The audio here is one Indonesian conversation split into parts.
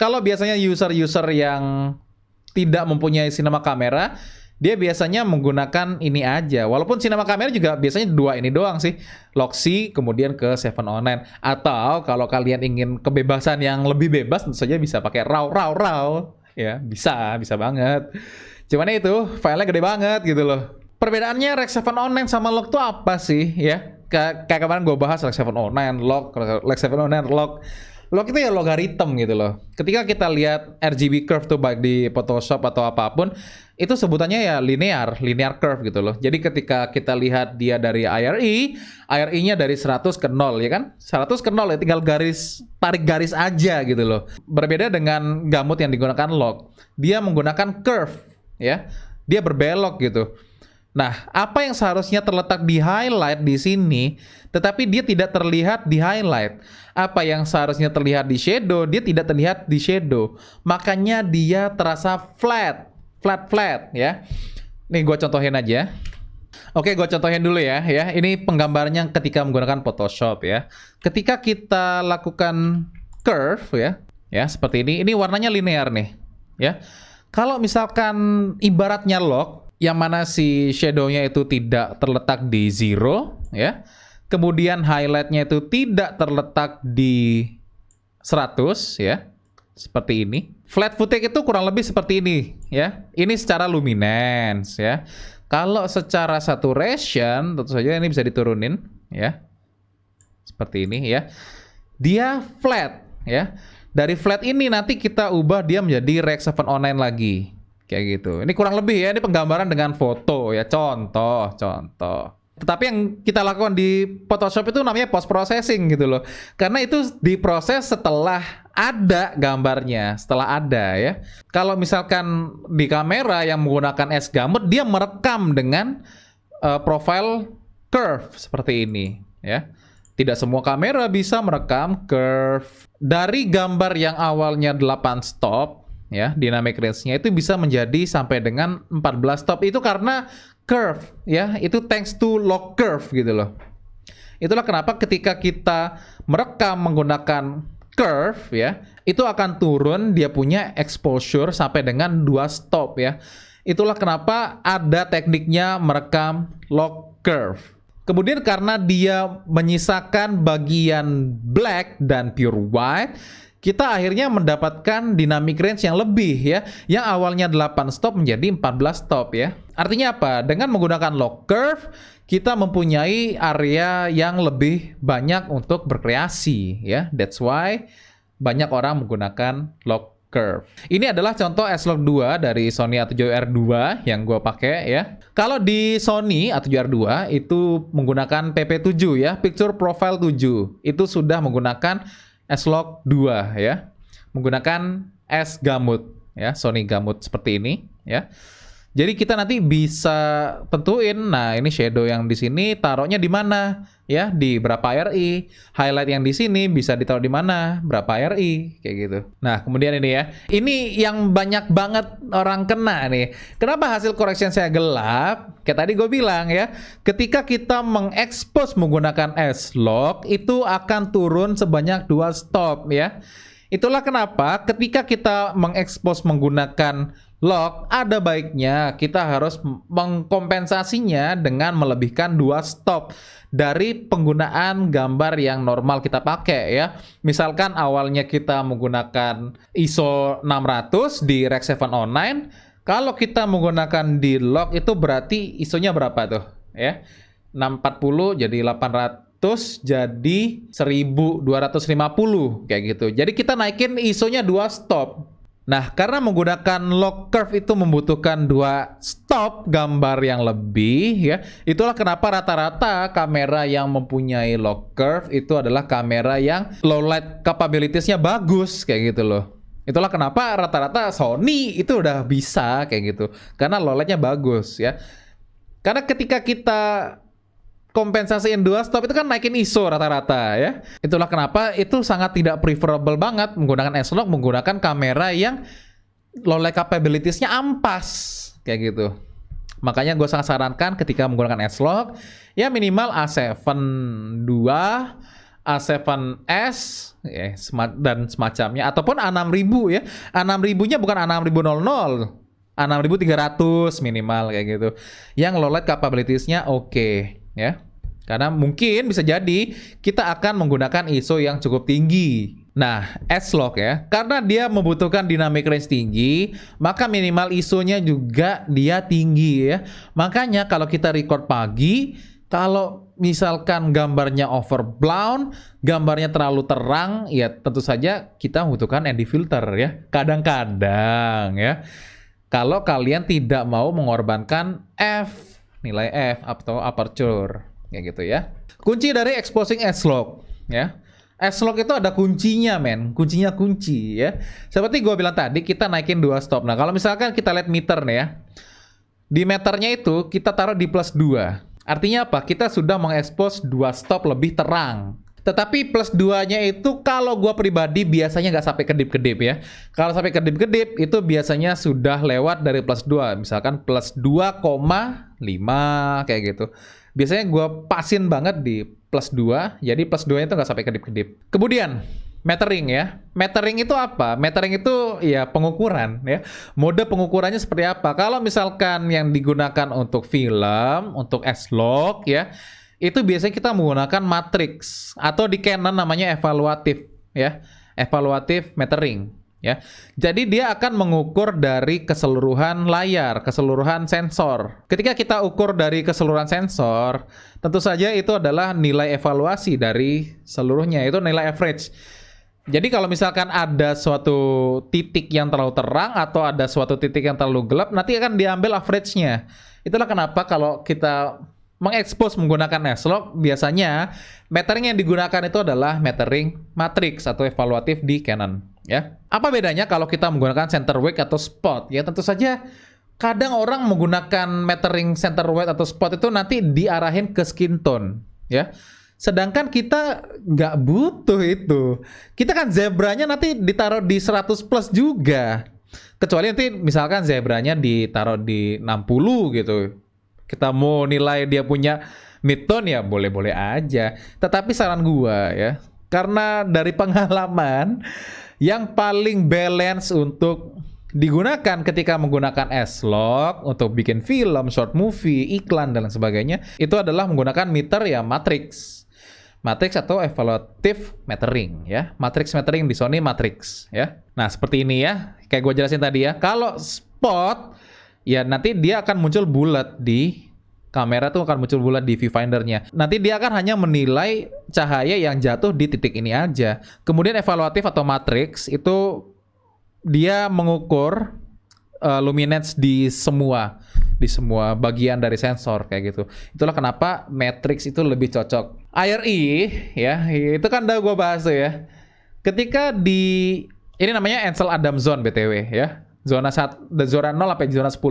Kalau biasanya user-user yang tidak mempunyai sinema kamera, dia biasanya menggunakan ini aja. Walaupun sinema kamera juga biasanya dua ini doang sih. Loxi kemudian ke 7-Online. Atau kalau kalian ingin kebebasan yang lebih bebas, tentu saja bisa pakai RAW. Ya, bisa banget. Cuman itu filenya gede banget gitu loh. Perbedaannya Rec 7-Online sama Log tuh apa sih ya? Kayak kemarin gue bahas Rec 7-Online, Log, Rec 7-Online, Log. Log itu ya logaritm gitu loh. Ketika kita lihat RGB curve tuh baik di Photoshop atau apapun, itu sebutannya ya linear curve gitu loh. Jadi ketika kita lihat dia dari IRE-nya dari 100 ke 0 ya kan? 100 ke 0 ya tinggal tarik garis aja gitu loh. Berbeda dengan gamut yang digunakan log. Dia menggunakan curve ya. Dia berbelok gitu. Nah, apa yang seharusnya terletak di highlight di sini, tetapi dia tidak terlihat di highlight. Apa yang seharusnya terlihat di shadow, dia tidak terlihat di shadow. Makanya dia terasa flat ya. Nih gue contohin aja. Oke, gue contohin dulu ya. Ini penggambarannya ketika menggunakan Photoshop ya. Ketika kita lakukan curve ya seperti ini. Ini warnanya linear nih ya. Kalau misalkan ibaratnya log, yang mana si shadow-nya itu tidak terletak di 0 ya. Kemudian highlight-nya itu tidak terletak di 100 ya. Seperti ini. Flat footage itu kurang lebih seperti ini ya. Ini secara luminance ya. Kalau secara saturation tentu saja ini bisa diturunin ya. Seperti ini ya. Dia flat ya. Dari flat ini nanti kita ubah dia menjadi Rec 7-Online lagi. Kayak gitu. Ini kurang lebih ya, ini penggambaran dengan foto ya, contoh. Tetapi yang kita lakukan di Photoshop itu namanya post processing gitu loh. Karena itu diproses setelah ada gambarnya, setelah ada ya. Kalau misalkan di kamera yang menggunakan S-Gamut, dia merekam dengan profile curve seperti ini ya. Tidak semua kamera bisa merekam curve. Dari gambar yang awalnya 8 stop ya, dynamic range-nya itu bisa menjadi sampai dengan 14 stop. Itu karena curve ya, itu thanks to log curve gitu loh. Itulah kenapa ketika kita merekam menggunakan curve ya, itu akan turun dia punya exposure sampai dengan 2 stop ya. Itulah kenapa ada tekniknya merekam log curve. Kemudian karena dia menyisakan bagian black dan pure white, kita akhirnya mendapatkan dynamic range yang lebih ya. Yang awalnya 8 stop menjadi 14 stop ya. Artinya apa? Dengan menggunakan log curve, kita mempunyai area yang lebih banyak untuk berkreasi ya. That's why banyak orang menggunakan log curve. Ini adalah contoh S-Log 2 dari Sony A7R2 yang gue pakai ya. Kalau di Sony A7R2 itu menggunakan PP7 ya, Picture Profile 7. Itu sudah menggunakan S-Log 2 ya. Menggunakan S-Gamut ya, Sony Gamut seperti ini ya. Jadi kita nanti bisa tentuin, nah ini shadow yang di sini taruhnya di mana ya, di berapa RI. Highlight yang di sini bisa ditaruh di mana, berapa RI, kayak gitu. Nah kemudian ini ya, ini yang banyak banget orang kena nih. Kenapa hasil correction saya gelap? Kayak tadi gue bilang ya, ketika kita mengekspos menggunakan S-Log itu akan turun sebanyak 2 stop ya. Itulah kenapa ketika kita mengekspos menggunakan log, ada baiknya kita harus mengkompensasinya dengan melebihkan 2 stop dari penggunaan gambar yang normal kita pakai ya. Misalkan awalnya kita menggunakan ISO 600 di Rec 7-Online, kalau kita menggunakan di log itu berarti ISO-nya berapa tuh ya? 640 jadi 800 jadi 1250 kayak gitu. Jadi kita naikin ISO-nya 2 stop. Nah, karena menggunakan log curve itu membutuhkan 2 stop gambar yang lebih ya. Itulah kenapa rata-rata kamera yang mempunyai log curve itu adalah kamera yang low light capabilities-nya bagus kayak gitu loh. Itulah kenapa rata-rata Sony itu udah bisa kayak gitu. Karena low light-nya bagus ya. Karena ketika kita kompensasiin 2 stop itu kan naikin ISO rata-rata ya. Itulah kenapa itu sangat tidak preferable banget menggunakan S-Log, menggunakan kamera yang low light capabilities-nya ampas kayak gitu. Makanya gue sangat sarankan ketika menggunakan S-Log ya minimal A7 II A7S ya, dan semacamnya, ataupun A6000 ya. A6000-nya bukan A6000 A6300 minimal kayak gitu. Yang low light capabilities-nya oke ya. Karena mungkin bisa jadi kita akan menggunakan ISO yang cukup tinggi. Nah, S-Log ya, karena dia membutuhkan dynamic range tinggi, maka minimal ISO-nya juga dia tinggi ya. Makanya kalau kita record pagi, kalau misalkan gambarnya overblown, gambarnya terlalu terang, ya tentu saja kita membutuhkan ND filter ya. Kadang-kadang ya, kalau kalian tidak mau mengorbankan nilai F atau aperture, kayak gitu ya. Kunci dari exposing S-Log ya. S-Log itu ada kuncinya men, kunci ya. Seperti gue bilang tadi, kita naikin 2 stop. Nah kalau misalkan kita lihat meter nih ya, di meternya itu kita taruh di +2. Artinya apa? Kita sudah mengekspos 2 stop lebih terang. Tetapi +2-nya itu kalau gue pribadi biasanya nggak sampai kedip-kedip ya. Kalau sampai kedip-kedip itu biasanya sudah lewat dari +2. Misalkan +2,5 kayak gitu. Biasanya gue pasin banget di +2, jadi +2 itu nggak sampai kedip-kedip. Kemudian metering ya. Metering itu apa? Metering itu ya pengukuran ya. Mode pengukurannya seperti apa? Kalau misalkan yang digunakan untuk film, untuk S-Log ya, itu biasanya kita menggunakan matrix atau di Canon namanya evaluatif ya. Evaluatif metering ya. Jadi dia akan mengukur dari keseluruhan layar, keseluruhan sensor. Ketika kita ukur dari keseluruhan sensor, tentu saja itu adalah nilai evaluasi dari seluruhnya, itu nilai average. Jadi kalau misalkan ada suatu titik yang terlalu terang atau ada suatu titik yang terlalu gelap, nanti akan diambil average-nya. Itulah kenapa kalau kita mengekspos menggunakan S-Log, biasanya metering yang digunakan itu adalah metering matrix atau evaluatif di Canon ya. Apa bedanya kalau kita menggunakan center weight atau spot? Ya tentu saja kadang orang menggunakan metering center weight atau spot itu nanti diarahin ke skin tone ya. Sedangkan kita nggak butuh itu. Kita kan zebranya nanti ditaruh di 100 plus juga. Kecuali nanti misalkan zebranya ditaruh di 60 gitu. Kita mau nilai dia punya mid-tone ya boleh-boleh aja. Tetapi saran gua ya, karena dari pengalaman yang paling balance untuk digunakan ketika menggunakan S-Log untuk bikin film, short movie, iklan dan lain sebagainya, itu adalah menggunakan meter ya matrix. Matrix atau evaluative metering ya. Matrix metering di Sony Matrix ya. Nah, seperti ini ya. Kayak gue jelasin tadi ya. Kalau spot ya nanti dia akan muncul bulat di kamera tuh akan muncul bulat di viewfindernya. Nanti dia akan hanya menilai cahaya yang jatuh di titik ini aja. Kemudian evaluatif atau matrix itu dia mengukur luminance di semua bagian dari sensor kayak gitu. Itulah kenapa matrix itu lebih cocok. IRE ya, itu kan udah gue bahas tuh ya. Ketika ini namanya Ansel Adams Zone BTW ya. Zona 0 sampai zona 10.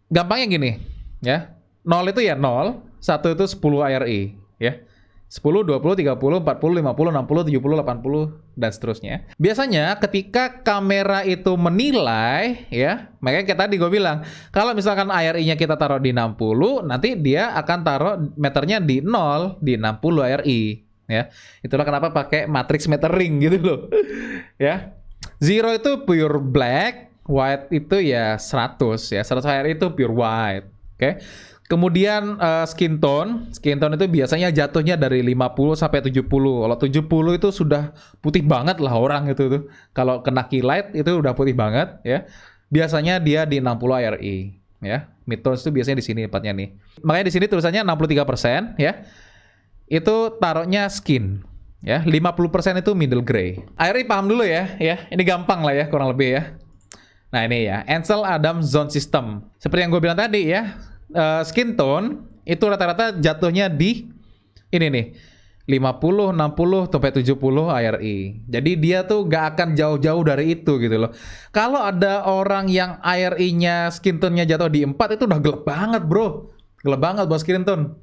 Gampangnya gini ya. 0 itu ya 0, 1 itu 10 IRE ya. 10, 20, 30, 40, 50, 60, 70, 80 dan seterusnya. Biasanya ketika kamera itu menilai ya, makanya kayak tadi gue bilang, kalau misalkan IRE-nya kita taruh di 60, nanti dia akan taruh meternya di 0, di 60 IRE ya. Itulah kenapa pakai matrix metering gitu loh. Ya. 0 itu pure black, white itu ya 100 ya. 100 IRE itu pure white. Oke. Kemudian skin tone itu biasanya jatuhnya dari 50 sampai 70. Kalau 70 itu sudah putih banget lah orang itu tuh. Kalau kena key light itu udah putih banget ya. Biasanya dia di 60 IRE ya. Mid tones itu biasanya di sini tempatnya nih. Makanya di sini tulisannya 63% ya. Itu taruhnya skin ya. 50% itu middle gray. IRE paham dulu ya. Ini gampang lah ya kurang lebih ya. Nah ini ya, Ansel Adams Zone System. Seperti yang gue bilang tadi ya. Skin tone itu rata-rata jatuhnya di ini nih 50, 60 sampai 70 IRE. Jadi dia tuh gak akan jauh-jauh dari itu gitu loh. Kalau ada orang yang IRE-nya skin tone-nya jatuh di 4 itu udah gelap banget, bro. Gelap banget buat skin tone.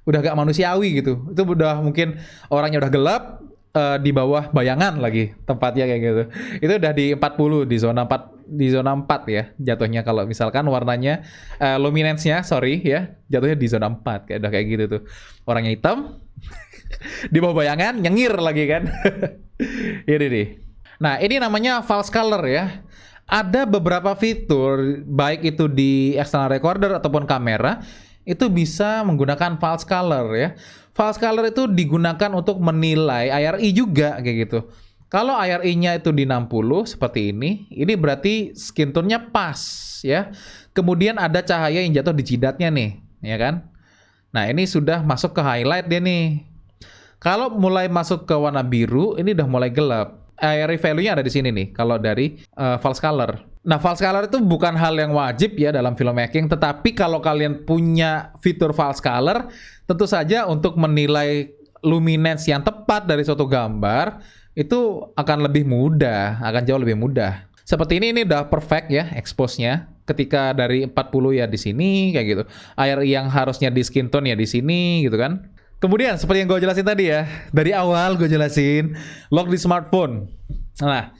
Udah gak manusiawi gitu. Itu udah mungkin orangnya udah gelap di bawah bayangan lagi tempatnya kayak gitu. Itu udah di 40 di zona 4 ya jatuhnya kalau misalkan warnanya luminance-nya ya jatuhnya di zona 4 kayak udah kayak gitu tuh. Orangnya hitam Di bawah bayangan nyengir lagi kan. Ini nih. Nah, ini namanya false color ya. Ada beberapa fitur baik itu di external recorder ataupun kamera itu bisa menggunakan false color ya. False color itu digunakan untuk menilai IRI juga kayak gitu. Kalau IRI-nya itu di 60 seperti ini berarti skin tone-nya pas ya. Kemudian ada cahaya yang jatuh di jidatnya nih, ya kan? Nah, ini sudah masuk ke highlight dia nih. Kalau mulai masuk ke warna biru, ini udah mulai gelap. IRI value-nya ada di sini nih, kalau dari false color. Nah, false color itu bukan hal yang wajib ya dalam filmmaking, tetapi kalau kalian punya fitur false color, tentu saja untuk menilai luminance yang tepat dari suatu gambar, itu akan lebih mudah, akan jauh lebih mudah. Seperti ini udah perfect ya expose-nya. Ketika dari 40 ya di sini kayak gitu. IRI yang harusnya di skin tone ya di sini gitu kan. Kemudian seperti yang gue jelasin tadi ya, dari awal gue jelasin lock di smartphone. Nah,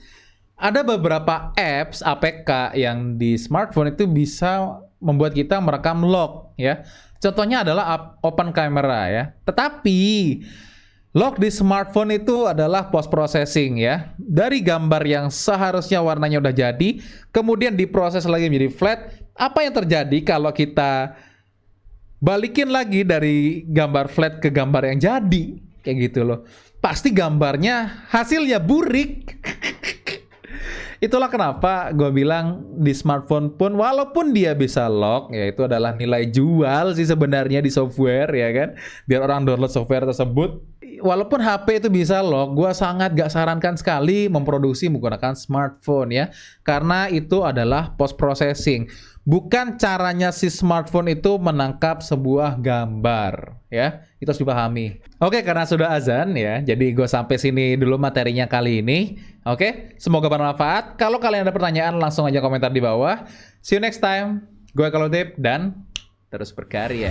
ada beberapa apps APK yang di smartphone itu bisa membuat kita merekam log ya. Contohnya adalah open camera ya. Tetapi log di smartphone itu adalah post processing ya. Dari gambar yang seharusnya warnanya udah jadi, kemudian diproses lagi menjadi flat. Apa yang terjadi kalau kita balikin lagi dari gambar flat ke gambar yang jadi? Kayak gitu loh. Pasti gambarnya hasilnya burik. Itulah kenapa gue bilang di smartphone pun walaupun dia bisa lock, ya itu adalah nilai jual sih sebenarnya di software ya kan. Biar orang download software tersebut. Walaupun HP itu bisa lock, gue sangat gak sarankan sekali memproduksi menggunakan smartphone ya. Karena itu adalah post processing. Bukan caranya si smartphone itu menangkap sebuah gambar ya. Itu harus dipahami. Oke, karena sudah azan ya. Jadi gue sampai sini dulu materinya kali ini. Oke, semoga bermanfaat. Kalau kalian ada pertanyaan langsung aja komentar di bawah. See you next time. Gue Kalotip dan terus berkarya.